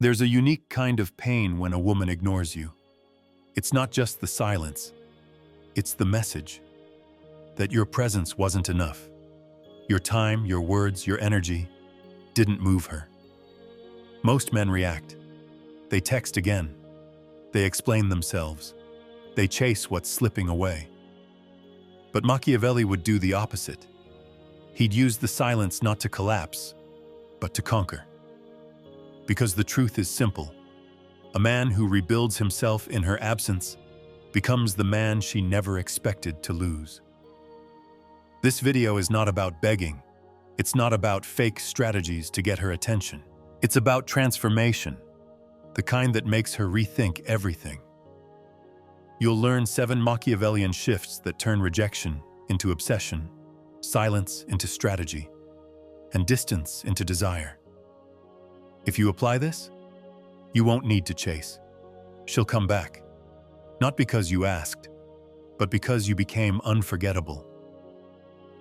There's a unique kind of pain when a woman ignores you. It's not just the silence. It's the message that your presence wasn't enough. Your time, your words, your energy didn't move her. Most men react. They text again. They explain themselves. They chase what's slipping away. But Machiavelli would do the opposite. He'd use the silence not to collapse, but to conquer. Because the truth is simple. A man who rebuilds himself in her absence becomes the man she never expected to lose. This video is not about begging. It's not about fake strategies to get her attention. It's about transformation, the kind that makes her rethink everything. You'll learn 7 Machiavellian shifts that turn rejection into obsession, silence into strategy, and distance into desire. If you apply this, you won't need to chase. She'll come back. Not because you asked, but because you became unforgettable.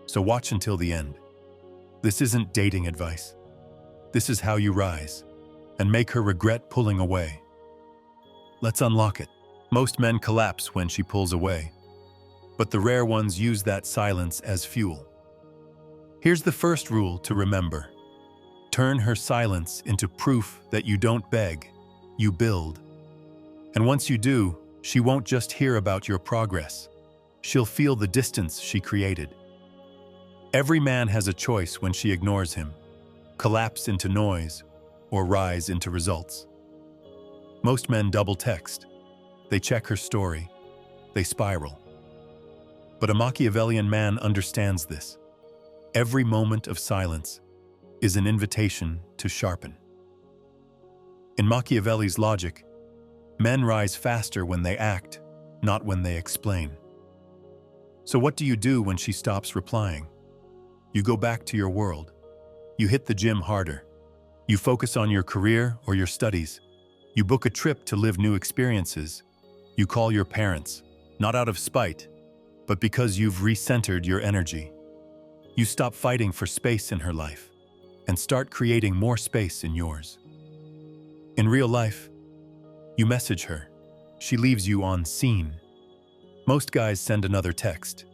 So watch until the end. This isn't dating advice. This is how you rise and make her regret pulling away. Let's unlock it. Most men collapse when she pulls away, but the rare ones use that silence as fuel. Here's the first rule to remember. Turn her silence into proof that you don't beg, you build. And once you do, she won't just hear about your progress. She'll feel the distance she created. Every man has a choice when she ignores him: collapse into noise or rise into results. Most men double text. They check her story. They spiral. But a Machiavellian man understands this. Every moment of silence is an invitation to sharpen. In Machiavelli's logic, men rise faster when they act, not when they explain. So what do you do when she stops replying? You go back to your world. You hit the gym harder. You focus on your career or your studies. You book a trip to live new experiences. You call your parents, not out of spite, but because you've recentered your energy. You stop fighting for space in her life and start creating more space in yours. In real life, you message her. She leaves you on scene. Most guys send another text.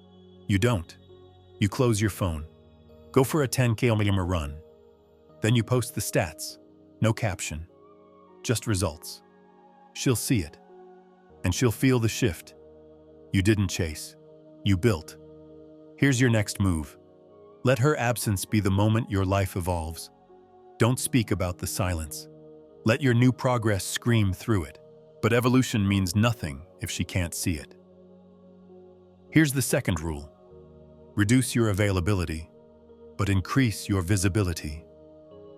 You don't. You close your phone. Go for a 10km run. Then you post the stats. No caption. Just results. She'll see it. And she'll feel the shift. You didn't chase. You built. Here's your next move. Let her absence be the moment your life evolves. Don't speak about the silence. Let your new progress scream through it. But evolution means nothing if she can't see it. Here's the second rule. Reduce your availability, but increase your visibility.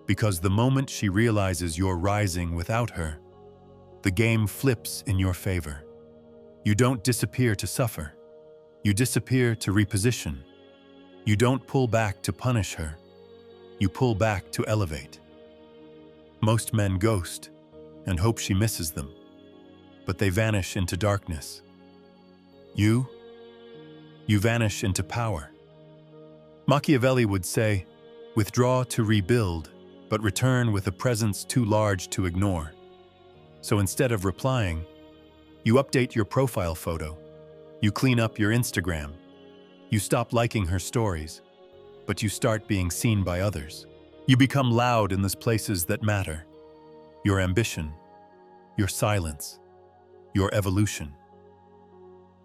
Because the moment she realizes you're rising without her, the game flips in your favor. You don't disappear to suffer. You disappear to reposition. You don't pull back to punish her. You pull back to elevate. Most men ghost and hope she misses them, but they vanish into darkness. You vanish into power. Machiavelli would say, withdraw to rebuild, but return with a presence too large to ignore. So instead of replying, you update your profile photo. You clean up your Instagram. You stop liking her stories, but you start being seen by others. You become loud in the places that matter. Your ambition, your silence, your evolution.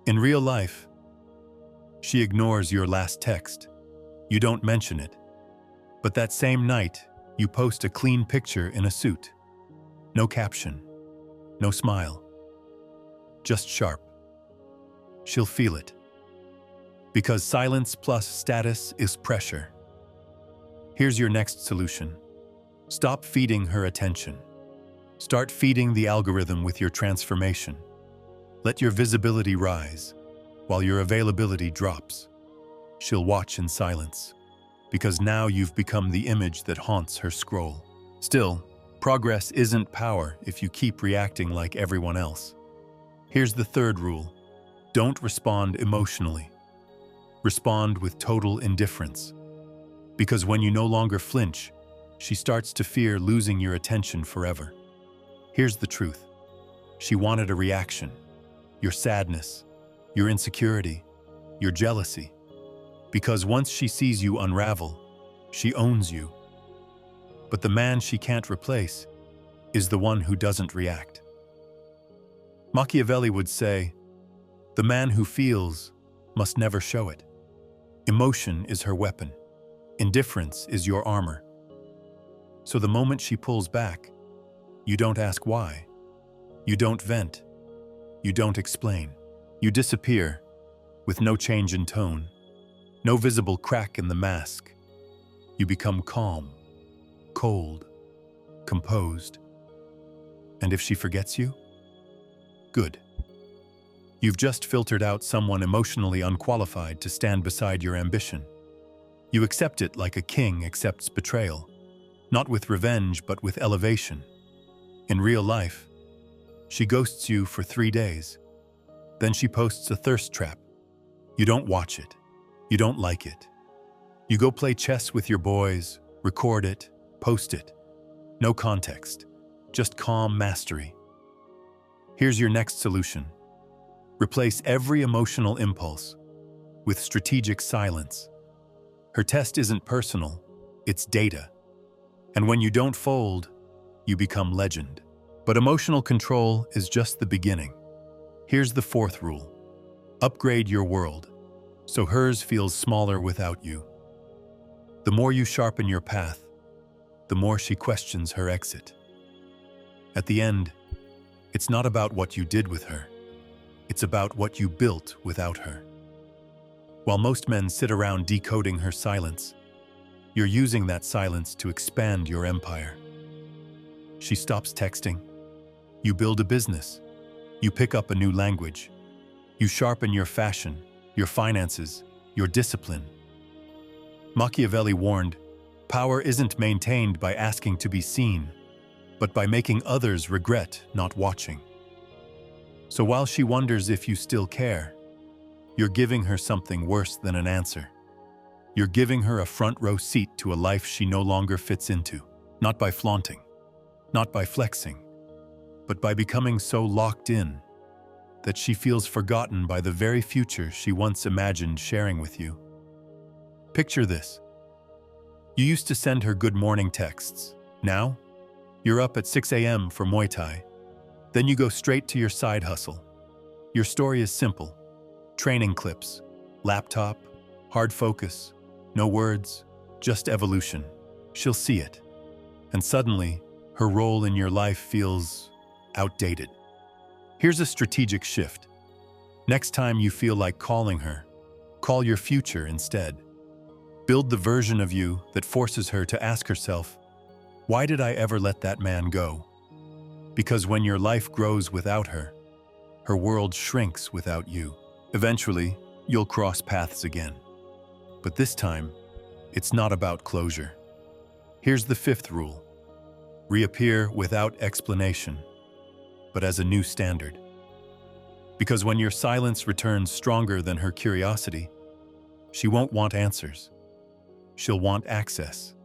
In real life, she ignores your last text. You don't mention it. But that same night, you post a clean picture in a suit. No caption, no smile. Just sharp. She'll feel it. Because silence plus status is pressure. Here's your next solution. Stop feeding her attention. Start feeding the algorithm with your transformation. Let your visibility rise, while your availability drops. She'll watch in silence, because now you've become the image that haunts her scroll. Still, progress isn't power if you keep reacting like everyone else. Here's the third rule. Don't respond emotionally. Respond with total indifference. Because when you no longer flinch, she starts to fear losing your attention forever. Here's the truth. She wanted a reaction. Your sadness, your insecurity, your jealousy. Because once she sees you unravel, she owns you. But the man she can't replace is the one who doesn't react. Machiavelli would say, "The man who feels must never show it. Emotion is her weapon. Indifference is your armor." So the moment she pulls back, you don't ask why. You don't vent. You don't explain. You disappear with no change in tone, no visible crack in the mask. You become calm, cold, composed. And if she forgets you? Good. You've just filtered out someone emotionally unqualified to stand beside your ambition. You accept it like a king accepts betrayal, not with revenge but with elevation. In real life, she ghosts you for 3 days. Then she posts a thirst trap. You don't watch it. You don't like it. You go play chess with your boys, record it, post it. No context, just calm mastery. Here's your next solution. Replace every emotional impulse with strategic silence. Her test isn't personal, it's data. And when you don't fold, you become legend. But emotional control is just the beginning. Here's the 4th rule. Upgrade your world, so hers feels smaller without you. The more you sharpen your path, the more she questions her exit. At the end, it's not about what you did with her. It's about what you built without her. While most men sit around decoding her silence, you're using that silence to expand your empire. She stops texting. You build a business. You pick up a new language. You sharpen your fashion, your finances, your discipline. Machiavelli warned, power isn't maintained by asking to be seen, but by making others regret not watching. So while she wonders if you still care, you're giving her something worse than an answer. You're giving her a front-row seat to a life she no longer fits into, not by flaunting, not by flexing, but by becoming so locked in that she feels forgotten by the very future she once imagined sharing with you. Picture this. You used to send her good morning texts. Now, you're up at 6 a.m. for Muay Thai. Then you go straight to your side hustle. Your story is simple. Training clips, laptop, hard focus, no words, just evolution. She'll see it. And suddenly, her role in your life feels outdated. Here's a strategic shift. Next time you feel like calling her, call your future instead. Build the version of you that forces her to ask herself, why did I ever let that man go? Because when your life grows without her, her world shrinks without you. Eventually, you'll cross paths again. But this time, it's not about closure. Here's the 5th rule. Reappear without explanation, but as a new standard. Because when your silence returns stronger than her curiosity, she won't want answers. She'll want access.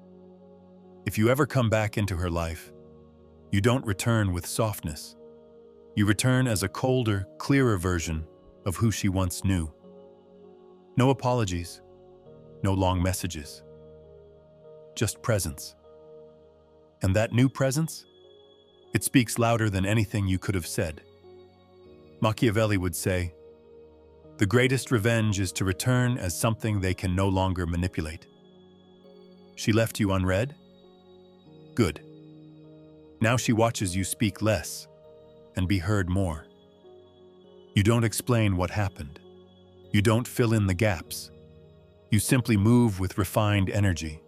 If you ever come back into her life, you don't return with softness. You return as a colder, clearer version of who she once knew. No apologies, no long messages, just presence. And that new presence? It speaks louder than anything you could have said. Machiavelli would say, the greatest revenge is to return as something they can no longer manipulate. She left you unread? Good. Now she watches you speak less and be heard more. You don't explain what happened. You don't fill in the gaps. You simply move with refined energy.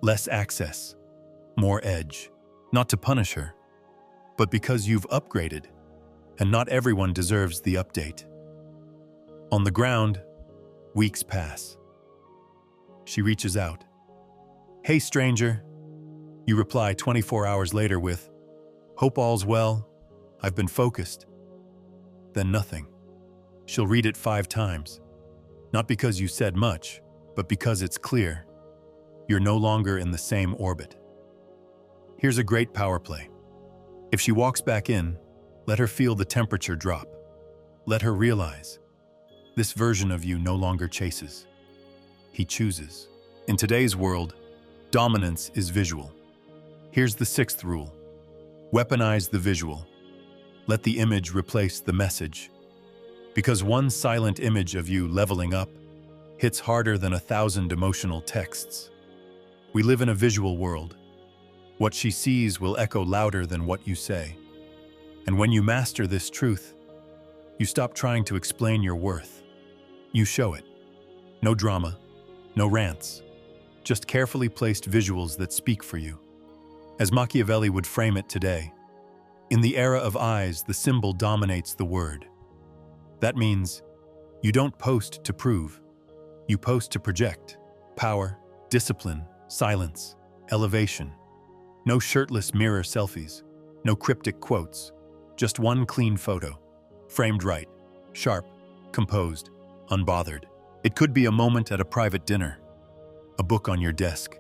Less access, more edge. Not to punish her, but because you've upgraded, and not everyone deserves the update. On the ground, weeks pass. She reaches out. Hey, stranger. You reply 24 hours later with, hope all's well, I've been focused. Then nothing. She'll read it 5 times. Not because you said much, but because it's clear. You're no longer in the same orbit. Here's a great power play. If she walks back in, let her feel the temperature drop. Let her realize this version of you no longer chases. He chooses. In today's world, dominance is visual. Here's the sixth rule. Weaponize the visual. Let the image replace the message. Because one silent image of you leveling up hits harder than 1,000 emotional texts. We live in a visual world. What she sees will echo louder than what you say. And when you master this truth, you stop trying to explain your worth. You show it. No drama, no rants, just carefully placed visuals that speak for you. As Machiavelli would frame it today, in the era of eyes, the symbol dominates the word. That means you don't post to prove, you post to project. Power, discipline, silence, elevation. No shirtless mirror selfies, no cryptic quotes, just one clean photo, framed right, sharp, composed, unbothered. It could be a moment at a private dinner, a book on your desk,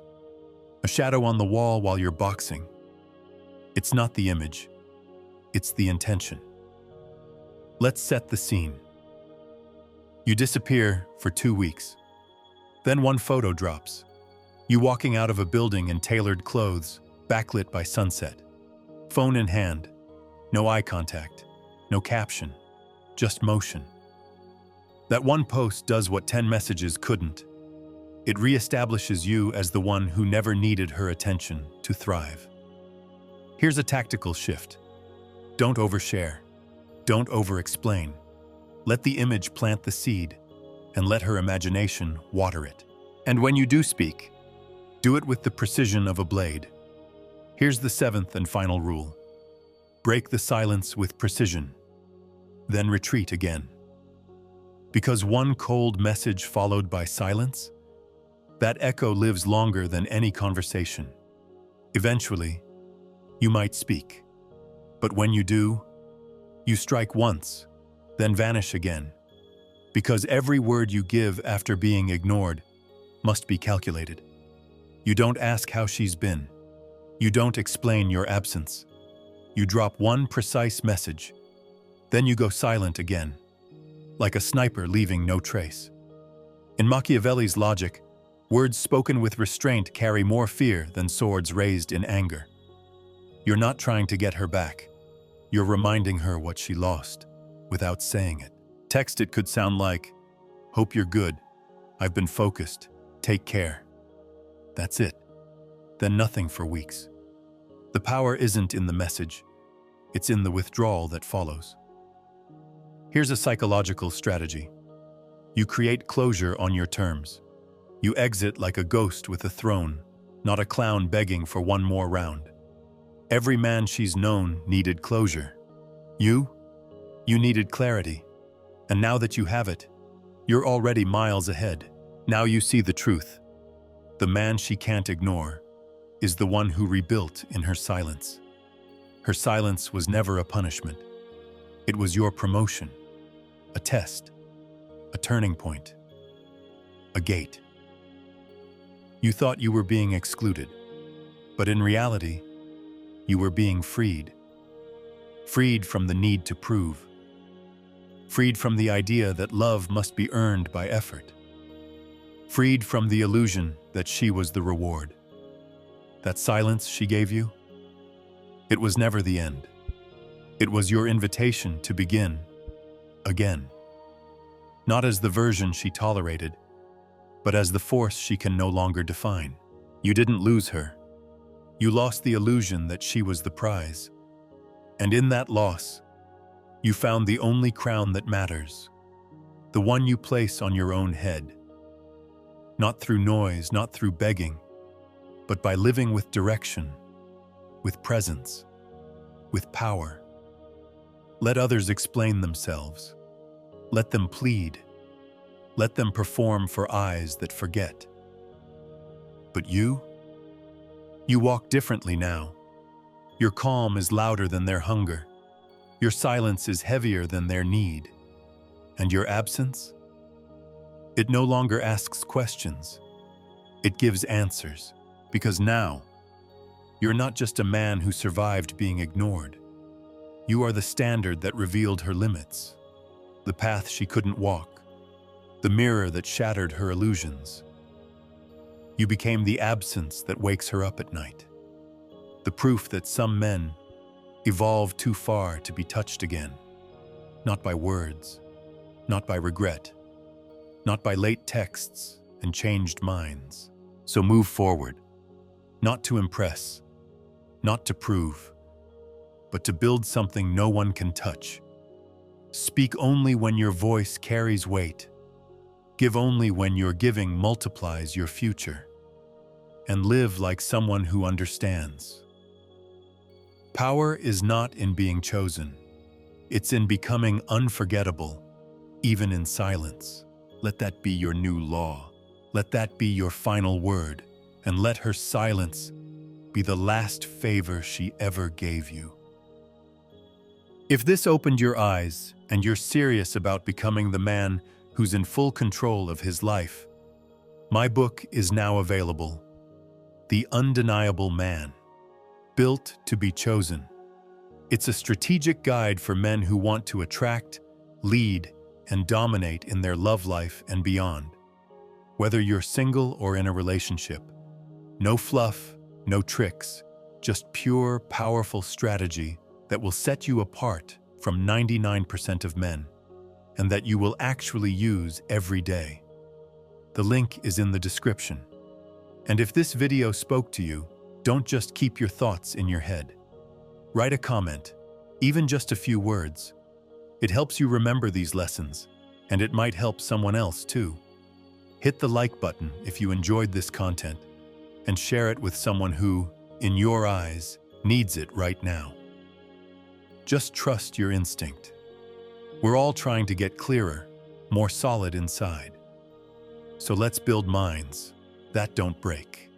a shadow on the wall while you're boxing. It's not the image, it's the intention. Let's set the scene. You disappear for 2 weeks. Then one photo drops. You walking out of a building in tailored clothes, backlit by sunset. Phone in hand, no eye contact, no caption, just motion. That one post does what 10 messages couldn't. It reestablishes you as the one who never needed her attention to thrive. Here's a tactical shift. Don't overshare. Don't over-explain. Let the image plant the seed and let her imagination water it. And when you do speak, do it with the precision of a blade. Here's the seventh and final rule. Break the silence with precision, then retreat again. Because one cold message followed by silence, that echo lives longer than any conversation. Eventually, you might speak. But when you do, you strike once, then vanish again. Because every word you give after being ignored must be calculated. You don't ask how she's been. You don't explain your absence. You drop one precise message, then you go silent again, like a sniper leaving no trace. In Machiavelli's logic, words spoken with restraint carry more fear than swords raised in anger. You're not trying to get her back. You're reminding her what she lost, without saying it. Text it could sound like, "Hope you're good. I've been focused. Take care." That's it. Then nothing for weeks. The power isn't in the message. It's in the withdrawal that follows. Here's a psychological strategy. You create closure on your terms. You exit like a ghost with a throne, not a clown begging for one more round. Every man she's known needed closure. You needed clarity. And now that you have it, you're already miles ahead. Now you see the truth. The man she can't ignore is the one who rebuilt in her silence. Her silence was never a punishment. It was your promotion, a test, a turning point, a gate. You thought you were being excluded, but in reality, you were being freed. Freed from the need to prove. Freed from the idea that love must be earned by effort. Freed from the illusion that she was the reward. That silence she gave you, it was never the end. It was your invitation to begin again. Not as the version she tolerated, but as the force she can no longer define. You didn't lose her. You lost the illusion that she was the prize. And in that loss, you found the only crown that matters, the one you place on your own head. Not through noise, not through begging, but by living with direction, with presence, with power. Let others explain themselves. Let them plead. Let them perform for eyes that forget. But you walk differently now. Your calm is louder than their hunger. Your silence is heavier than their need. And your absence? It no longer asks questions. It gives answers. Because now, You're not just a man who survived being ignored. You are the standard that revealed her limits, the path she couldn't walk, the mirror that shattered her illusions. You became the absence that wakes her up at night, the proof that some men evolved too far to be touched again, not by words, not by regret, not by late texts and changed minds. So move forward, not to impress, not to prove, but to build something no one can touch. Speak only when your voice carries weight. Give only when your giving multiplies your future. And live like someone who understands. Power is not in being chosen. It's in becoming unforgettable, even in silence. Let that be your new law. Let that be your final word, and let her silence be the last favor she ever gave you. If this opened your eyes and you're serious about becoming the man who's in full control of his life, my book is now available. The Undeniable Man, Built to be Chosen. It's a strategic guide for men who want to attract, lead, and dominate in their love life and beyond. Whether you're single or in a relationship, no fluff, no tricks, just pure, powerful strategy that will set you apart from 99% of men, and that you will actually use every day. The link is in the description. And if this video spoke to you, don't just keep your thoughts in your head. Write a comment, even just a few words. It helps you remember these lessons, and it might help someone else too. Hit the like button if you enjoyed this content, and share it with someone who, in your eyes, needs it right now. Just trust your instinct. We're all trying to get clearer, more solid inside. So let's build minds that don't break.